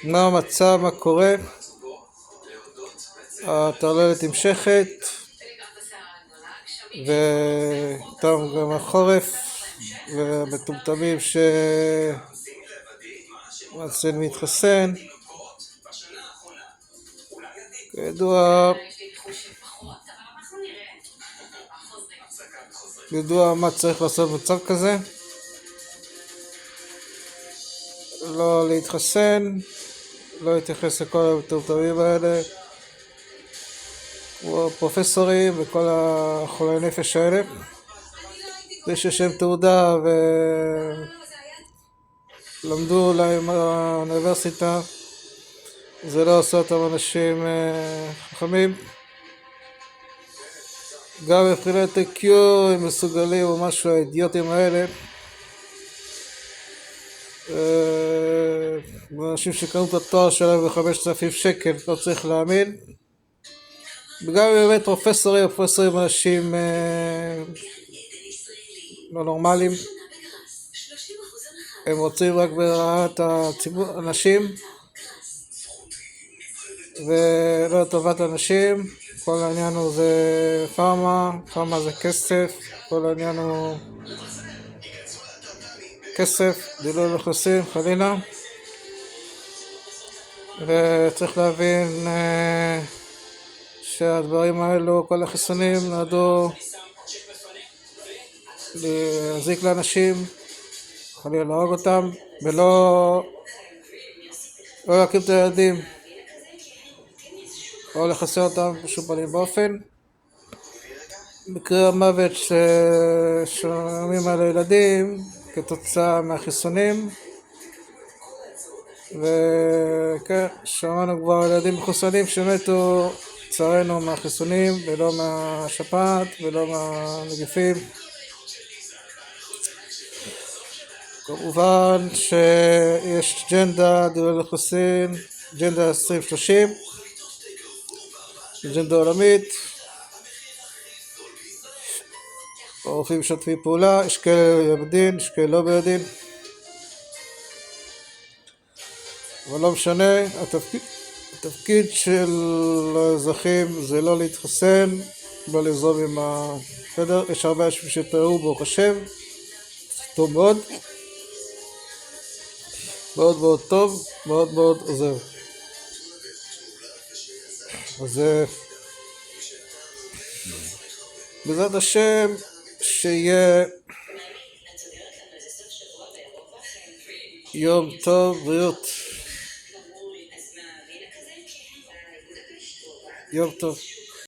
מה המצב, מה קורה? הטרללת נמשכת ואיתם גם החורף והמטומטמים שרוצים להתחסן. ידוע מה צריך לעשות במצב כזה, לא להתחסן, לא להתייחס לכל המטומטמים האלה, פרופסורים וכל החולי נפש האלה. זה שיש להם תעודה ולמדו להם באוניברסיטה, זה לא עושה אותם אנשים חכמים. גם מבחינת IQ הם מסוגלים או משהו, האידיוטים האלה, אנשים שקנו את התואר שלהם ב5,000 שקל, לא צריך להאמין. וגם באמת פרופסורים אנשים לא נורמליים, הם רוצים רק ברעת הציבור, אנשים, ולא לטובת אנשים. כל העניין הוא זה פארמה זה כסף, כל העניין הוא כסף, דילול נכנסים חלילה. וצריך להבין שהדברים האלו, כל החיסונים נועדו להזיק לאנשים, חלילה להרוג אותם, ולא להקים את הילדים או לחסר אותם בשום פנים באופן. מקרי המוות ששומעים על הילדים כתוצאה מהחיסונים, וכן, שמענו כבר על ילדים מחוסנים שמתו צערנו מהחיסונים ולא מהשפעת ולא מהנגיפים. כמובן שיש אג'נדה דילול לחוסין, אג'נדה 2030, אג'נדה עולמית, הרופאים משתפים פעולה, יש כאלה בדין, יש כאלה לא בדין, אבל לא משנה. התפקיד של האזרחים זה לא להתחסן, לא לזרום עם החדר. יש הרבה אנשים שתראו ברוך השם, טוב מאוד, מאוד מאוד טוב, מאוד מאוד עוזר. אז בעזרת השם שיהיה יום טוב, בריאות, יום טוב.